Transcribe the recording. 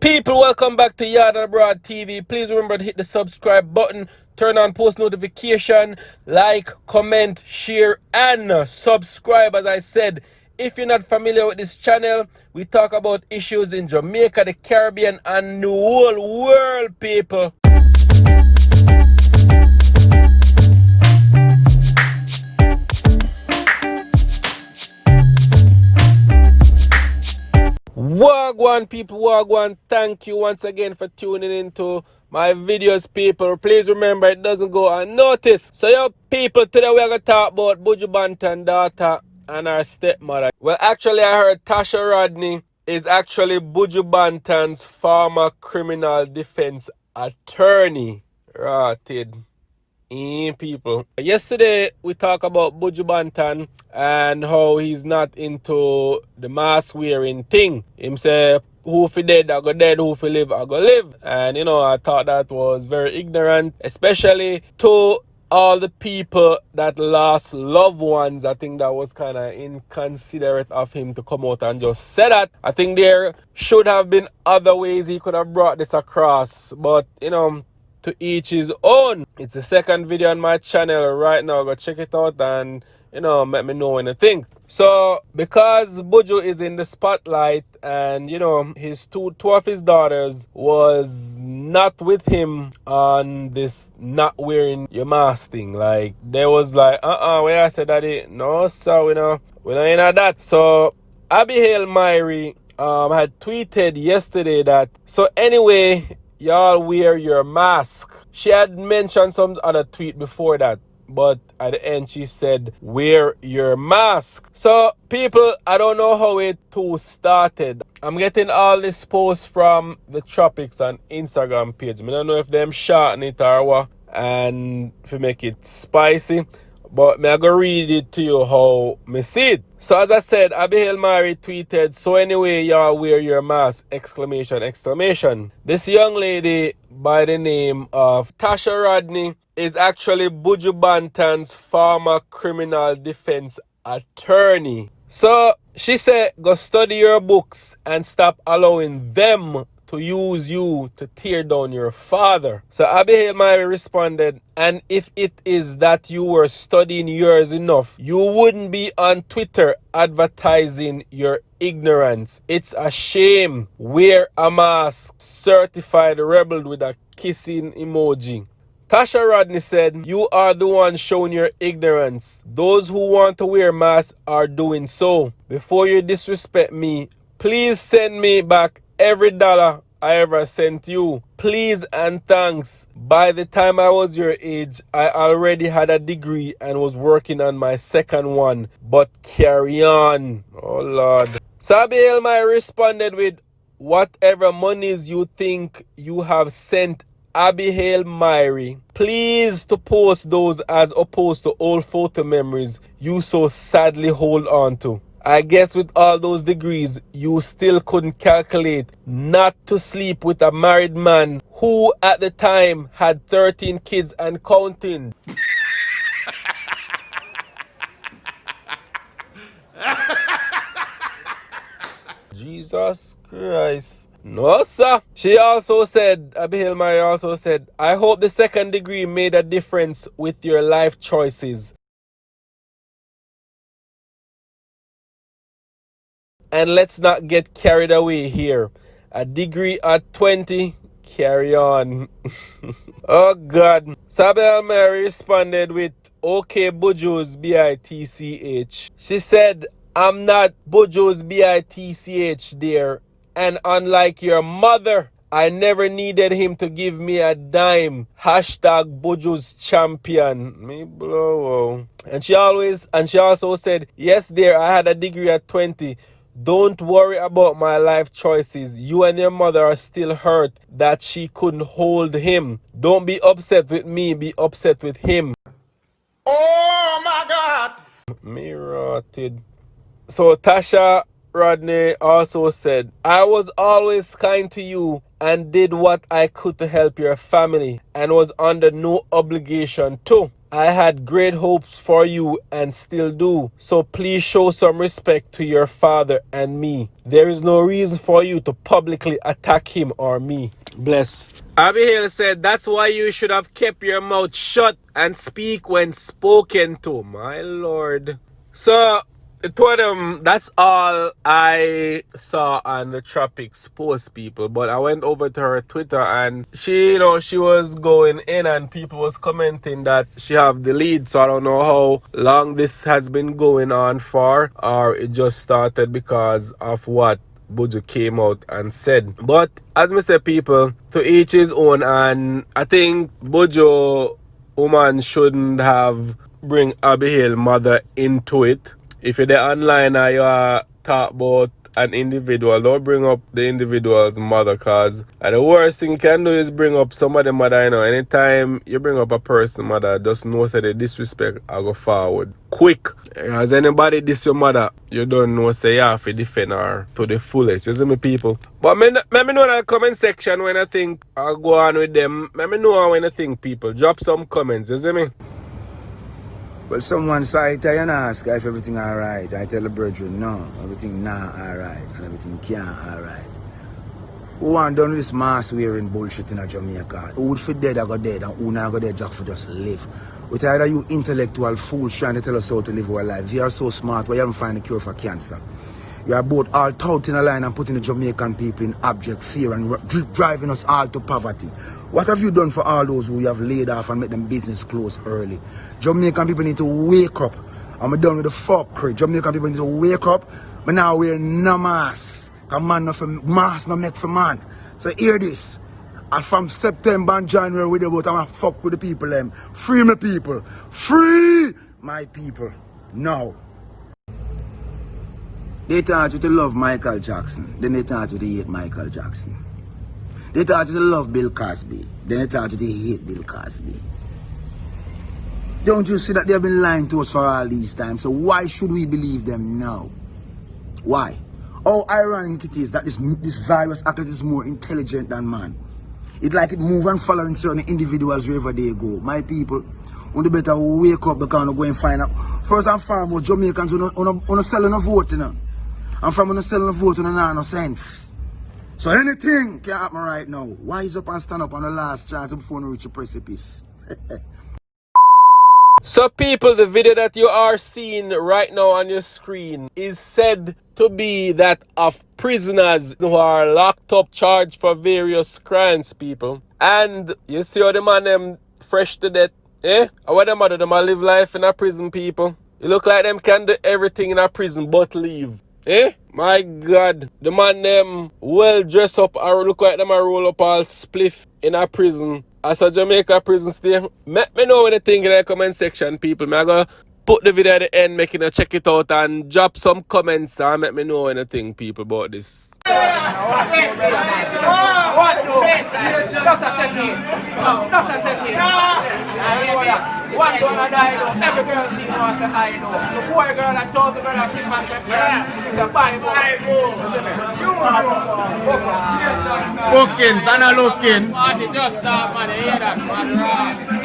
People, welcome back to Yard and Abroad TV. Please remember to hit the subscribe button, turn on post notification, like, comment, share, and subscribe. As I said, if you're not familiar with this channel, we talk about issues in Jamaica, the Caribbean, and the whole world, people. Wagwan people, wagwan, thank you once again for tuning into my videos, people. Please remember, it doesn't go unnoticed. So yo people, today we're going to talk about Buju Banton daughter and her stepmother. Well, actually I heard Tasha Rodney is actually Buju Banton's former criminal defense attorney. Rotted. People. Yesterday we talked about Buju Banton and how he's not into the mask wearing thing. Him say, who fi dead, I go dead, who fi live, I go live. And I thought that was very ignorant, especially to all the people that lost loved ones. I think that was kind of inconsiderate of him to come out and just say that. I think there should have been other ways he could have brought this across, but to each his own. It's the second video on my channel right now. Go check it out and let me know what you think. So because Buju is in the spotlight and his two of his daughters was not with him on this not wearing your mask thing. Like they was like where I said daddy, no sir, we're not in that. So Abigail Myrie had tweeted yesterday that so anyway y'all wear your mask. She had mentioned some other tweet before that, but at the end she said wear your mask. So people, I don't know how it too started. I'm getting all this posts from the Tropics on Instagram page. I don't know if them shorten it or what and if make it spicy, but me I go read it to you how me see it. So as I said, Abigail Myrie tweeted, so anyway y'all wear your mask, exclamation. This young lady by the name of Tasha Rodney is actually Buju Banton's former criminal defense attorney. So she said, go study your books and stop allowing them to use you to tear down your father. So Abigail Myrie responded, and if it is that you were studying yours enough, you wouldn't be on Twitter advertising your ignorance. It's a shame. Wear a mask. Certified rebel with a kissing emoji. Tasha Rodney said, you are the one showing your ignorance. Those who want to wear masks are doing so. Before you disrespect me, please send me back every dollar I ever sent you. Please and thanks. By the time I was your age, I already had a degree and was working on my second one. But carry on. Oh Lord. Abigail Myrie responded with, whatever monies you think you have sent Abigail Myrie, please to post those as opposed to old photo memories you so sadly hold on to. I guess with all those degrees, you still couldn't calculate not to sleep with a married man who at the time had 13 kids and counting. Jesus Christ. No, sir. She also said, Abigail Myrie also said, I hope the second degree made a difference with your life choices. And let's not get carried away here. A degree at 20, carry on. Oh God. Abigail Myrie responded with, okay, Buju's bitch. She said, I'm not Buju's bitch, dear. And unlike your mother, I never needed him to give me a dime. Hashtag Buju's champion. Me blow. And she also said, yes, dear, I had a degree at 20. Don't worry about my life choices. You and your mother are still hurt that she couldn't hold him. Don't be upset with me, be upset with him. Oh my God. Me rotted. So Tasha Rodney also said, I was always kind to you and did what I could to help your family and was under no obligation to. I had great hopes for you and still do. So please show some respect to your father and me. There is no reason for you to publicly attack him or me. Bless. Abigail said, that's why you should have kept your mouth shut and speak when spoken to. My lord. So, that's all I saw on the Tropics post, people. But I went over to her Twitter and she was going in and people was commenting that she have the lead. So I don't know how long this has been going on for, or it just started because of what Buju came out and said. But as I said, people, to each his own, and I think Buju woman shouldn't have bring Abigail mother into it. If you're there online and you talk about an individual, don't bring up the individual's mother, cause the worst thing you can do is bring up somebody's mother. Anytime you bring up a person's mother, just know that the disrespect I go forward quick. As anybody diss your mother, you don't know say you have to defend her to the fullest. You see me, people? But let me know in the comment section when I think I'll go on with them. Let me know when I think, people. Drop some comments, you see me? Well, someone side I ask if everything alright. I tell the brethren, no, everything not alright and everything can't alright. Who want done this mask wearing bullshit in Jamaica? Who would fit dead I go dead and who not go dead just for just live? With either you intellectual fools trying to tell us how to live our lives. You are so smart, why you haven't find a cure for cancer? You are both all out in a line and putting the Jamaican people in abject fear and driving us all to poverty. What have you done for all those who you have laid off and made them business close early? Jamaican people need to wake up. I'm done with the fuckery. Jamaican people need to wake up. But now we're no mask. Because man not for mask no make for man. So hear this. And from September and January we about I'm gonna fuck with the people them. Free my people. Free my people. Now. They taught you to love Michael Jackson. Then they taught you to hate Michael Jackson. They taught you to love Bill Cosby. Then they taught you to hate Bill Cosby. Don't you see that they have been lying to us for all these times? So why should we believe them now? Why? How ironic it is that this virus actually is more intelligent than man. It's like it move and following certain individuals wherever they go. My people, you better wake up because you go and find out. First and foremost, Jamaicans don't sell no vote, you know. And from not selling no vote, you know, no sense. So anything can happen right now. Wise up and stand up on the last chance before you reach a precipice. So people, the video that you are seeing right now on your screen is said to be that of prisoners who are locked up, charged for various crimes, people. And you see how the man them fresh to death, eh? And what them other them live life in a prison, people. You look like them can do everything in a prison but leave. Eh? My God. The man them well dressed up or look like them a roll up all spliff in a prison. As a Jamaica prison stay. Let me know what you think in the comment section, people. I'm going to put the video at the end, making you check it out and drop some comments and let me know anything, people, about this. One gonna die though, every girl see wants to hide though. The poor girl and 1,000 girls see man gets it's a Bible. Bookings and a looking. Man, just start, man, you hear that? Man,